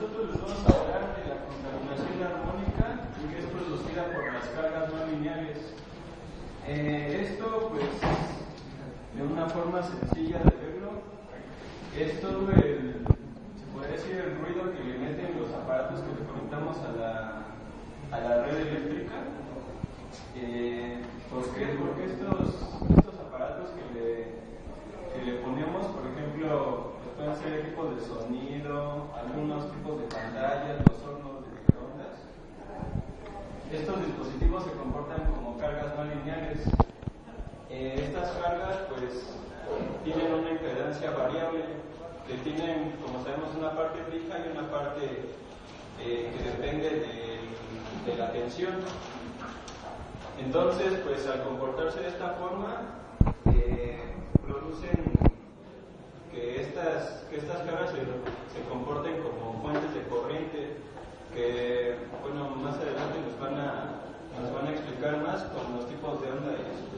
nosotros les vamos a hablar de la contaminación armónica que es producida por las cargas no lineales. Esto, pues, de una forma sencilla de verlo, es todo se podría decir, el ruido que le meten los aparatos que le conectamos a la red eléctrica. ¿Por qué? Porque estos aparatos que le ponemos, por ejemplo, pueden ser equipos de sonido, algunos tipos de pantallas, los hornos de microondas. Estos dispositivos se comportan como cargas no lineales. Estas cargas, pues, tienen una impedancia variable, que tienen, como sabemos, una parte fija y una parte que depende de la tensión. Entonces, pues, al comportarse de esta forma, producen que estas cargas se comporten como fuentes de corriente, que, bueno, más adelante nos van a explicar más con los tipos de onda y eso.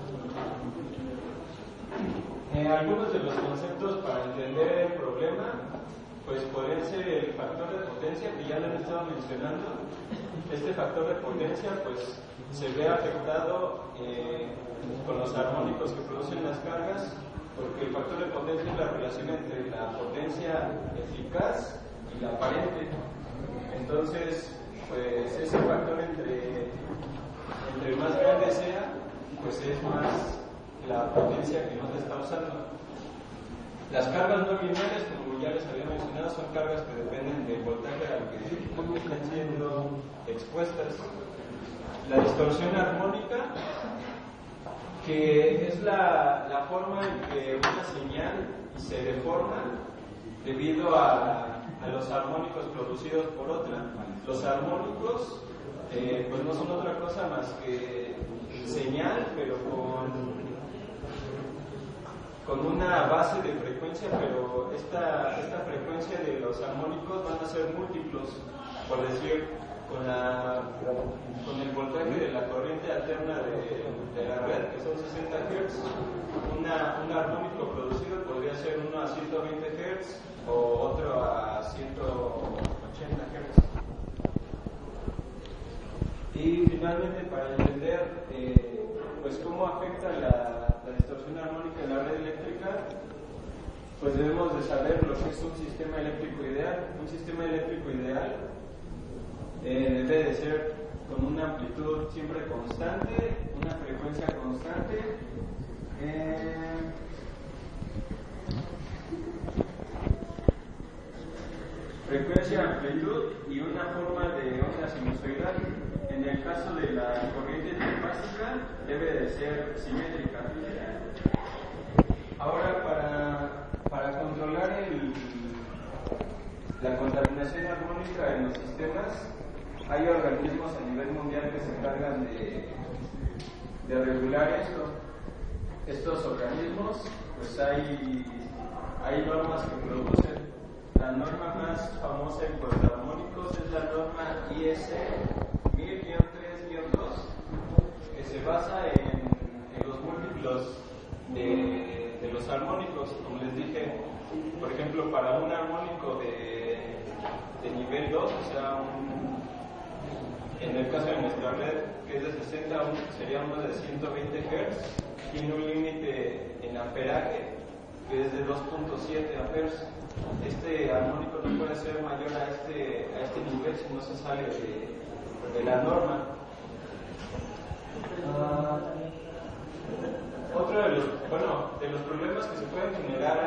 Algunos de los conceptos para entender el problema, pues podrían ser el factor de potencia, que ya lo han estado mencionando. Este factor de potencia, pues, se ve afectado con los armónicos que producen las cargas, porque el factor de potencia es la relación entre la potencia eficaz y la aparente. Entonces, pues, ese factor entre más grande sea, pues es más la potencia que nos está usando. Las cargas no lineales, como ya les había mencionado, son cargas que dependen del voltaje al que están siendo expuestas. La distorsión armónica, que es la forma en que una señal se deforma debido a los armónicos producidos por otra. Los armónicos, pues no son otra cosa más que señal, pero con una base de frecuencia, pero esta frecuencia de los armónicos van a ser múltiplos, por decir, con el voltaje de la corriente alterna de la red, que son 60 Hz, un armónico producido podría ser uno a 120 Hz o otro a 180 Hz. Y finalmente, para entender pues cómo afecta la distorsión armónica en la red eléctrica, pues debemos de saber lo que es un sistema eléctrico ideal. Un sistema eléctrico ideal debe de ser con una amplitud siempre constante, una frecuencia constante, frecuencia, amplitud y una forma de onda sinusoidal. En el caso de la corriente trifásica debe de ser simétrica. Ahora, para controlar la contaminación armónica en los sistemas, hay organismos a nivel mundial que se encargan de regular esto. Estos organismos, pues hay normas que producen. La norma más famosa en cuanto a armónicos es la norma IS 1000-3-2, que se basa en los múltiplos de los armónicos. Como les dije, por ejemplo, para un armónico de nivel 2, o sea, en el caso de nuestra red, que es de 60, sería uno de 120 Hz, tiene un límite en amperaje, que es de 2.7 amperes. Este armónico no puede ser mayor a este nivel si no se sale de la norma. Otro de los problemas que se pueden generar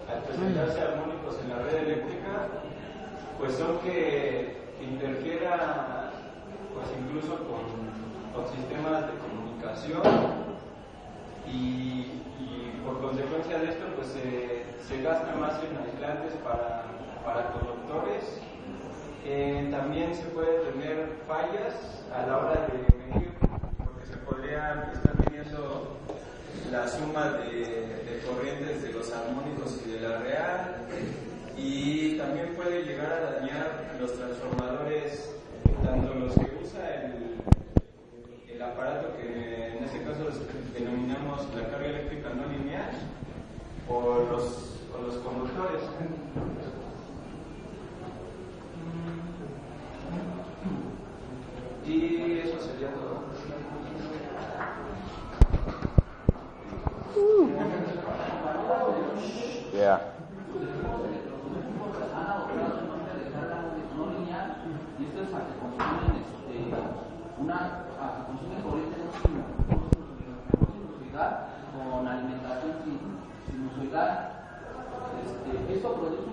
al presentarse armónicos en la red eléctrica, pues son que interfiera, pues, incluso con sistemas de comunicación, y por consecuencia de esto, pues se gasta más en aislantes para conductores. También se puede tener fallas a la hora de medir, porque se podría estar midiendo la suma de corrientes de los armónicos y de la real, y también puede llegar a dañar los transformadores, tanto los que usa el aparato, que en este caso denominamos la carga eléctrica no lineal, o los conductores.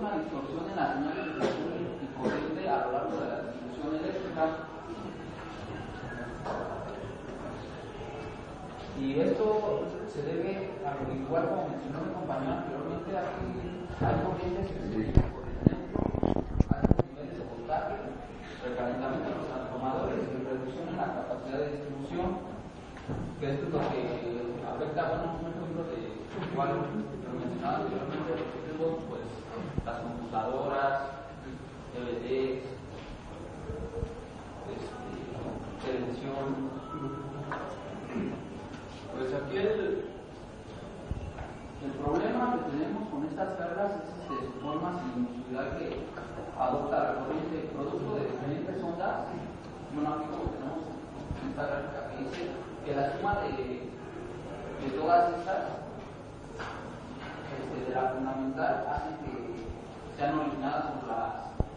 una distorsión en las señales de presión y corriente a lo largo de la distribución eléctrica. Y esto se debe a lo igual como mencionó mi compañero anteriormente, aquí hay corrientes que se dirigen por el centro, altos niveles de voltaje, recalentamiento de los transformadores y reducción en la capacidad de distribución, que esto es lo que afecta, bueno, un ejemplo de igual lo mencionaba anteriormente, pues las computadoras, DVDs, televisión. Pues aquí el problema que tenemos con estas cargas es su forma sinusoidal que adopta la corriente producto de diferentes ondas. Bueno, aquí como tenemos esta gráfica que dice que la suma de todas estas, de la fundamental, hace que sean originadas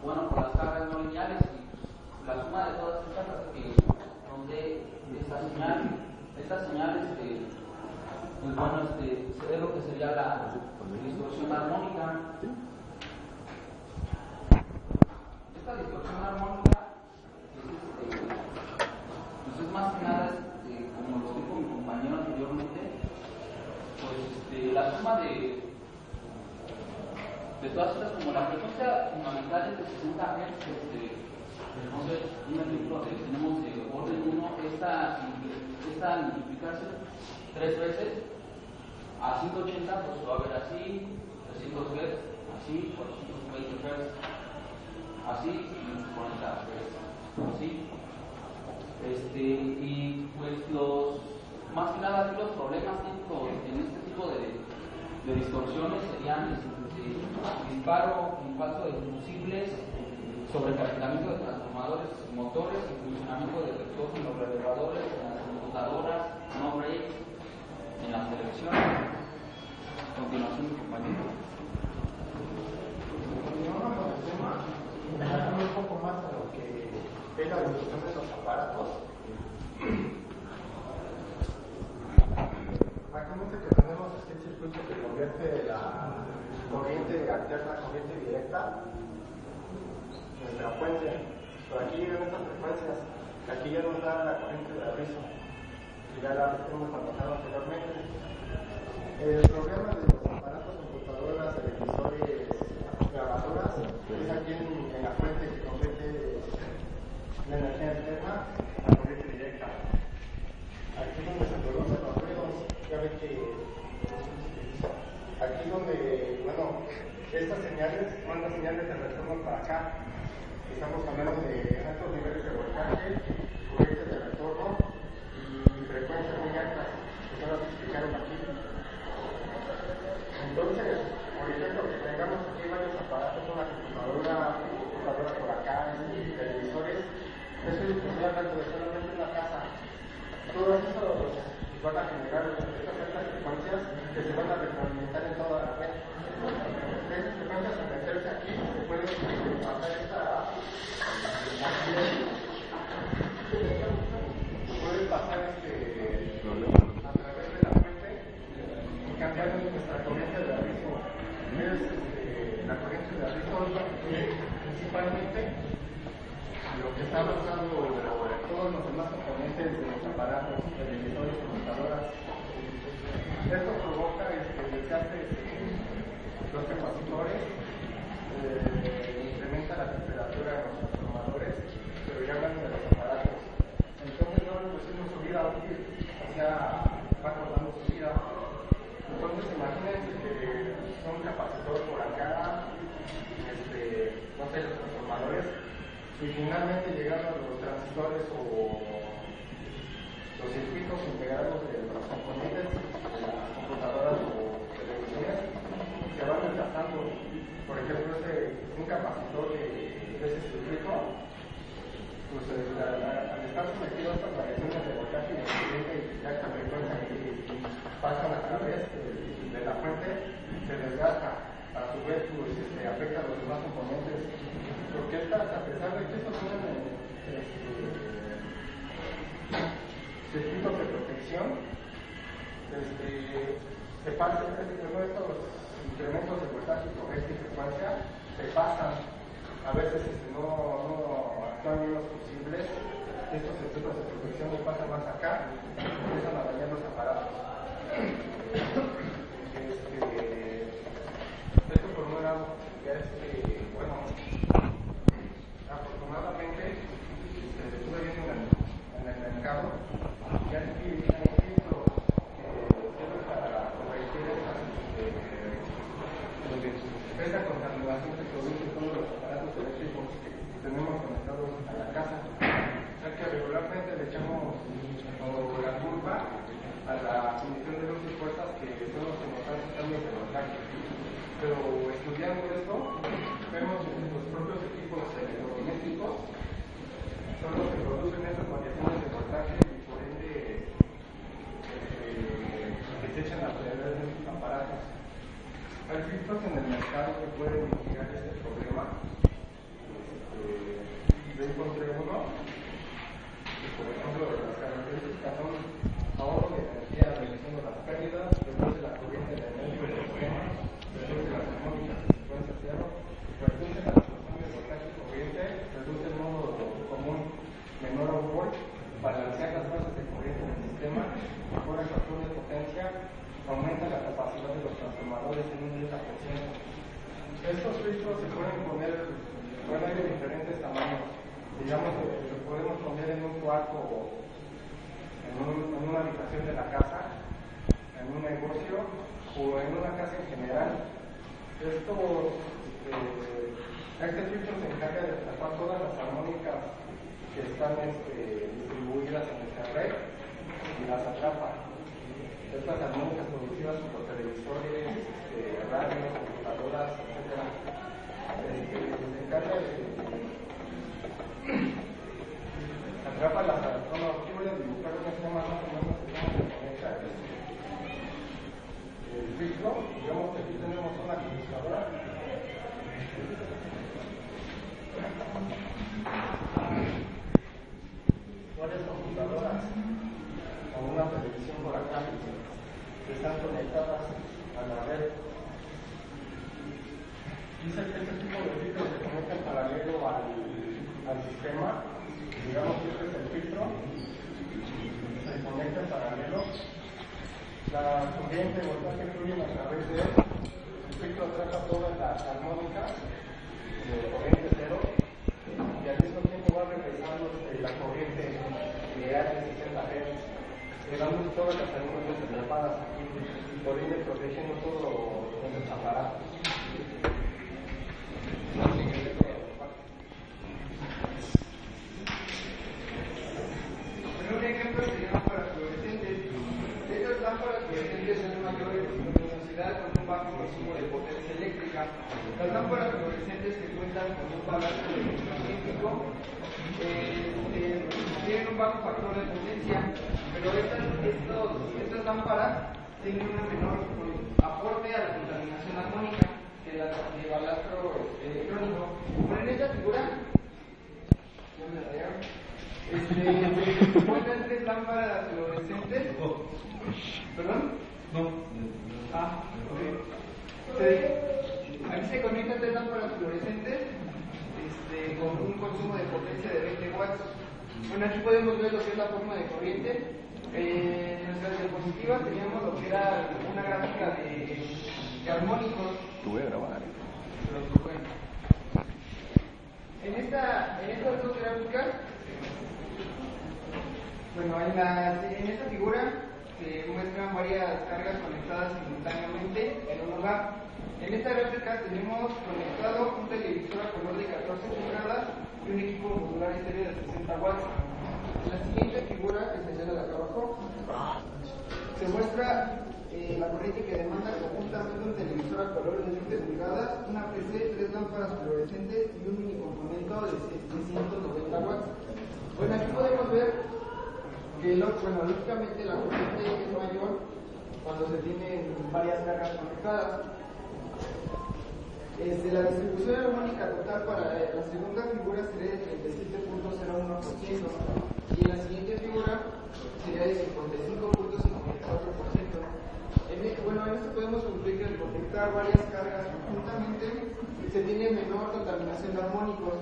por las cargas no lineales, y la suma de todas estas hace que nos dé esta señal. Esta señal, pues bueno, es lo que sería la distorsión armónica. Esta distorsión armónica pues es más que nada, como lo dijo mi compañero anteriormente, pues la suma de todas estas, como la frecuencia fundamental es de 60 Hz, entonces un ejemplo tenemos de orden 1, esta multiplicarse 3 veces a 180, pues va a ver así, 300 Hz, así, 420 Hz, así, y 40 Hz, así. Y pues más que nada los problemas típicos en este tipo de distorsiones serían disparo en falso de fusibles, sobrecalentamiento de transformadores y motores, y funcionamiento de defectuoso en los relevadores, en las computadoras, no breaks, en las televisiones. Continuación, mi compañero. Continuando con el tema, dejándome un poco más a lo que es la distorsión de los aparatos. Actualmente que tenemos este circuito que convierte la corriente alterna a corriente directa, nuestra fuente, por aquí llegan estas frecuencias, aquí ya nos da la corriente de aviso, y ya la hemos trabajado anteriormente. El problema de los aparatos, computadoras, televisores, grabadoras, es aquí en la fuente que convierte la energía externa a corriente directa. Aquí es donde se producen los ruidos, ya ven que aquí donde, bueno, estas señales son las señales de retorno para acá. Estamos hablando de altos niveles de voltaje, corrientes de retorno y frecuencias muy altas, que son las que explicaron aquí. Entonces, por ejemplo, que tengamos aquí varios aparatos, una computadora por acá, y televisores, eso es lo que estoy hablando de solamente una casa. Todo eso van a generar estas altas frecuencias que se van a retroalimentar en toda la red. Esas frecuencias al meterse aquí se pueden pasar puede pasar a través de la fuente y cambiar nuestra corriente de aviso. La corriente de aviso principalmente lo que está usando todos los demás componentes de los aparatos, televisores, computadoras. Esto provoca desgaste los capacitores, incrementa la temperatura de los transformadores, pero ya hablando de los aparatos. Entonces no reducimos su vida útil, o sea, va cortando su vida. Entonces imagínense que son capacitores por acá, no sé, los transformadores, y finalmente llegando a los transistores o los circuitos integrados de los componentes de las computadoras o televisiones se van desgastando. Por ejemplo, un capacitor de ese circuito, pues al estar sometido a estas variaciones de voltaje y de corriente y alta frecuencia que pasan a través de la fuente, se desgasta. A su vez, pues, afecta a los demás componentes. Porque a pesar de que estos son circuitos de protección, se pasan, estos incrementos de voltaje, corriente y frecuencia se pasan. A veces no actúan bien los fusibles. Estos equipos de protección no pasan más acá y empiezan a dañar los aparatos. Esto por un lado, ya bueno, afortunadamente estuve viendo en el mercado, ya hay filtros que para corregir esa contaminación que produce todos los aparatos eléctricos que tenemos conectados a la casa. O sea que regularmente le echamos la culpa a la emisión de luces puertas que son los que nos están cambios de voltaje. Pero estudiando esto, vemos que los propios equipos electrodomésticos son los que producen esas variaciones de voltaje y por ende que se echan a perder en sus aparatos. Hay filtros en el mercado que pueden mitigar este problema. Yo encontré uno que, por ejemplo, las características son ahorro de energía, reduciendo las pérdidas, reduce la corriente de energía del sistema, reduce las armónicas de secuencia cero, reduce la absorción de voltaje y corriente, reduce el modo común menor a un volt, balancea las bases de corriente del sistema, mejora el factor de potencia, aumenta la capacidad de los transformadores en un 30%. Estos filtros se pueden poner, bueno, hay de diferentes tamaños. Digamos que se podemos poner en un cuarto, en una habitación de la casa, en un negocio o en una casa en general. Este filtro se encarga de tapar todas las armónicas que están distribuidas en esta red y las atrapa. Estas armónicas producidas por televisores, radios, computadoras, etc. Se encarga de atrapa las armónicas. Aquí voy a dibujar un esquema más o menos que cómo se conecta el filtro. Digamos que aquí tenemos una computadora. Varias computadoras o una televisión por acá que están conectadas a la red. Dice que este tipo de filtros se conecta en paralelo al sistema. Digamos que este es el filtro, se conecta en paralelo. La corriente de voltaje fluye a través de él. El filtro atrapa todas las armónicas de corriente cero y al mismo tiempo va regresando la corriente ideal de 60 Hz, dando todas las armónicas atrapadas aquí, por ende protegiendo todos los aparatos. Un ejemplo sería lámparas fluorescentes. Estas lámparas fluorescentes son de mayor luminosidad con un bajo consumo de potencia eléctrica. Las lámparas fluorescentes que cuentan con un balance electromagnético tienen un bajo factor de potencia, pero estas lámparas tienen un menor aporte a la contaminación armónica que las de balastro electrónico. Pero en esta figura, se encuentran tres lámparas fluorescentes. ¿Perdón? No. Ok. Aquí se conectan tres lámparas fluorescentes con un consumo de potencia de 20 watts. Bueno, aquí podemos ver lo que es la forma de corriente. En nuestras diapositivas teníamos lo que era una gráfica de armónicos. Voy a grabar. En estas dos gráficas, bueno, en esta figura se muestran varias cargas conectadas simultáneamente en un lugar. En esta gráfica tenemos conectado un televisor a color de 14 pulgadas y un equipo modular estéreo de 60 watts. En la siguiente figura, que se señala acá abajo, se muestra la corriente que demanda conjuntamente un televisor a color de 20 pulgadas, una PC, tres lámparas fluorescentes y un mini componente de 190 watts. Bueno, aquí podemos ver que lógicamente la corriente es mayor cuando se tienen varias cargas conectadas. La distribución armónica total para la segunda figura sería de 37.01% y en la siguiente figura sería de 55.54%. En esto podemos concluir que el conectar conectar varias cargas conjuntamente, se tiene menor contaminación de armónicos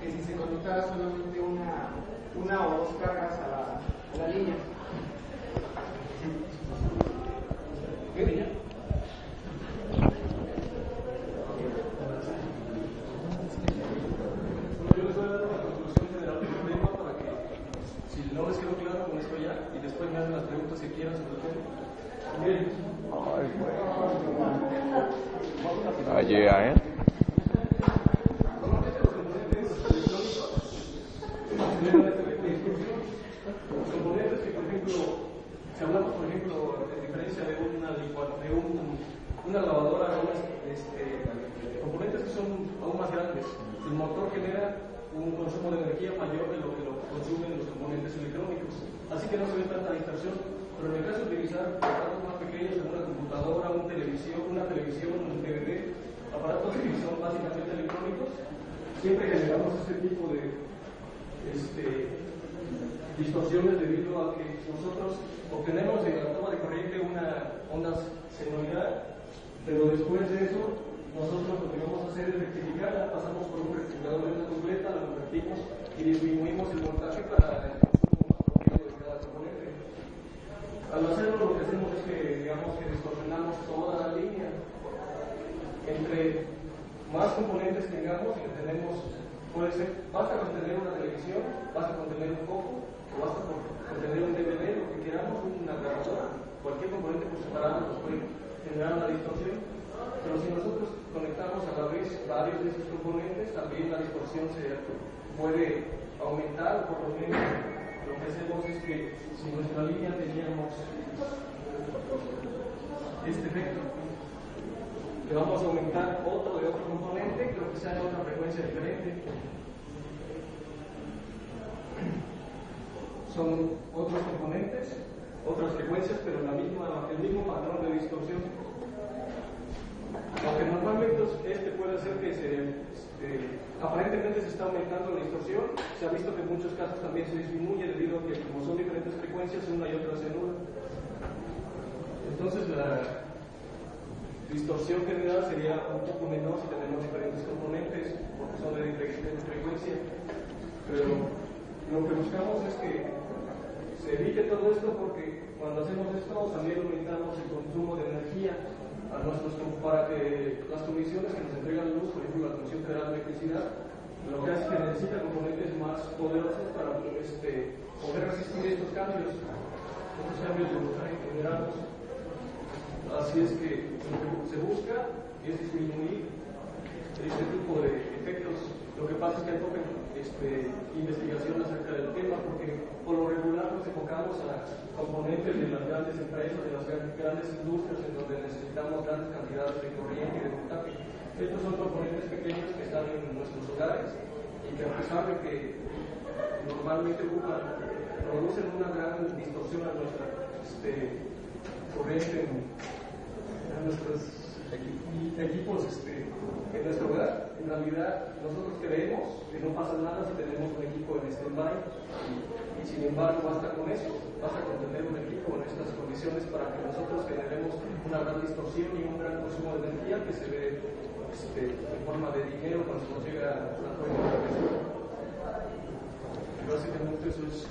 que si se conectara solamente una o dos cargas a la línea. ¿Qué línea? Yo les voy a dar una conclusión general del tema para que, si no les quedó claro con esto ya, y después me hacen las preguntas que quieran sobre el tema. Bien. Allá, Los componentes que, por ejemplo, si hablamos, por ejemplo, de diferencia de una lavadora, componentes que son aún más grandes, el motor genera un consumo de energía mayor de lo que lo consumen los componentes electrónicos, así que no se ve tanta distorsión. Pero en el caso de utilizar aparatos más pequeños como una computadora, una televisión, un DVD, aparatos que son básicamente electrónicos, siempre generamos este tipo de distorsiones debido a que nosotros obtenemos en la toma de corriente una onda senoidal, pero después de eso nosotros lo que vamos a hacer es rectificarla, pasamos por un rectificador de onda completa, la convertimos y disminuimos el voltaje para el consumo más apropiado de cada componente. Al hacerlo lo que hacemos es que, digamos, que distorsionamos toda la línea. Entre más componentes tengamos, que tenemos, puede ser, basta con tener una televisión, basta con tener un foco, o basta con tener un DVD, lo que queramos, una grabadora, cualquier componente por separado nos puede generar una distorsión. Pero si nosotros conectamos a la vez varios de esos componentes, también la distorsión se puede aumentar, por lo menos lo que hacemos es que si nuestra línea teníamos este efecto, le vamos a aumentar otro de otro componente, creo que sea en otra frecuencia diferente. Son otros componentes, otras frecuencias, pero el mismo patrón de distorsión. Aunque normalmente puede hacer que aparentemente se está aumentando la distorsión, se ha visto que en muchos casos también se disminuye debido a que como son diferentes frecuencias, una y otra se anulan. Entonces la distorsión general sería un poco menor si tenemos diferentes componentes, porque son de diferentes frecuencias. Pero lo que buscamos es que se evite todo esto, porque cuando hacemos esto también aumentamos el consumo de energía para que las condiciones que nos entregan luz, por ejemplo la Comisión Federal de Electricidad, lo que hace es que necesita componentes más poderosos para poder resistir estos cambios de voltaje generados. Así es que lo que se busca es disminuir este tipo de efectos. Lo que pasa es que hay poca investigación acerca del tema, porque por lo regular nos enfocamos a componentes de las grandes empresas, de las grandes industrias, en donde necesitamos grandes cantidades de corriente y de voltaje. Estos son componentes pequeños que están en nuestros hogares y que, a pesar de que normalmente producen una gran distorsión a nuestra corriente en nuestros equipos en nuestro hogar. En realidad nosotros creemos que no pasa nada si tenemos un equipo en stand-by y sin embargo basta con eso, basta con tener un equipo en estas condiciones para que nosotros generemos una gran distorsión y un gran consumo de energía que se ve en forma de dinero cuando nos llega la cuenta de la. Básicamente eso es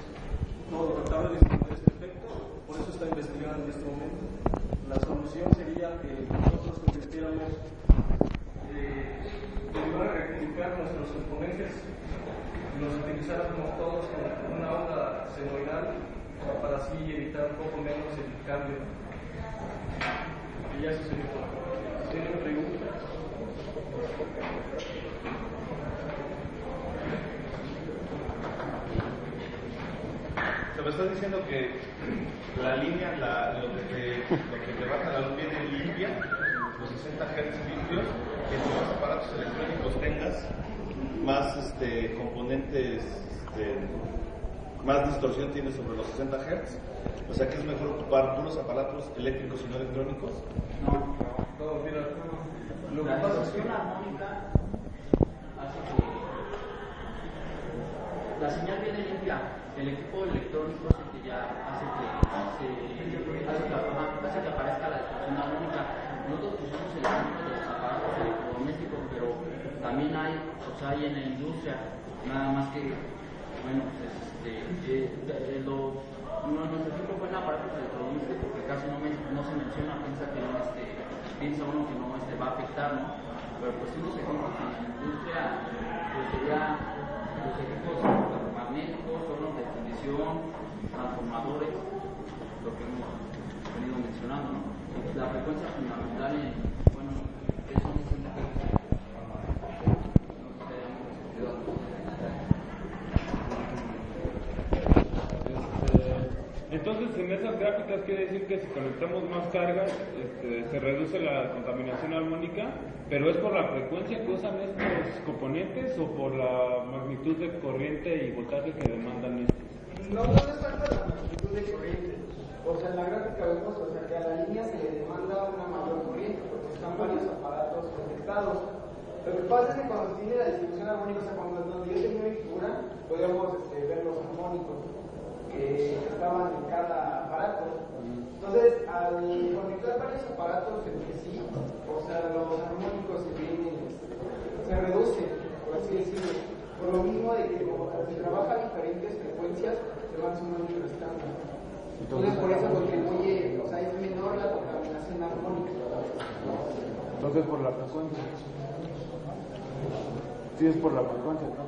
todo. Tratar de disminuir este efecto, por eso está investigando en este momento. La solución sería que nosotros convirtiéramos en lugar de rectificar nuestros componentes, los utilizáramos todos con una onda senoidal para así evitar un poco menos el cambio. Y ya eso sería todo. ¿Tienen preguntas? Me estás diciendo que la línea, lo que te baja la luz viene limpia, los 60 Hz limpios, que entre los aparatos electrónicos tengas más componentes, más distorsión tienes sobre los 60 Hz. O sea que es mejor ocupar puros aparatos eléctricos y no electrónicos. No, mira, lo que la pasa es que distorsión armónica hace que la señal viene limpia. El equipo electrónico es el que ya hace que aparezca la distorsión armónica. nosotros pusimos el ejemplo de los aparatos electrodomésticos, pero también hay, o sea, hay en la industria, nada más que, bueno, pues nuestro ejemplo fue en aparatos electrodomésticos porque casi no se menciona, piensa uno que no va a afectar, ¿no? Pero pues unos ejemplos en la industria, pues sería los equipos magnéticos, hornos de fundición, transformadores, lo que hemos venido mencionando, ¿no? La frecuencia fundamental en, bueno, ¿qué son esos equipos? Entonces, en esas gráficas quiere decir que si conectamos más cargas, se reduce la contaminación armónica, pero ¿es por la frecuencia que usan estos componentes o por la magnitud de corriente y voltaje que demandan estos? No es tanto la magnitud de corriente. O sea, en la gráfica vemos, o sea, que a la línea se le demanda una mayor corriente, porque están varios aparatos conectados. Lo que pasa es que cuando se tiene la distribución armónica, o sea, cuando yo tenía mi figura, podíamos ver los armónicos que estaban en cada aparato. Entonces, al conectar varios aparatos entre sí, o sea, los armónicos se reducen, por así decirlo, por lo mismo de que como se trabaja a diferentes frecuencias, se van sumando y restando. Entonces, por eso contribuye, o sea, es menor la contaminación armónica. Entonces, por la frecuencia. Sí, es por la frecuencia, ¿no?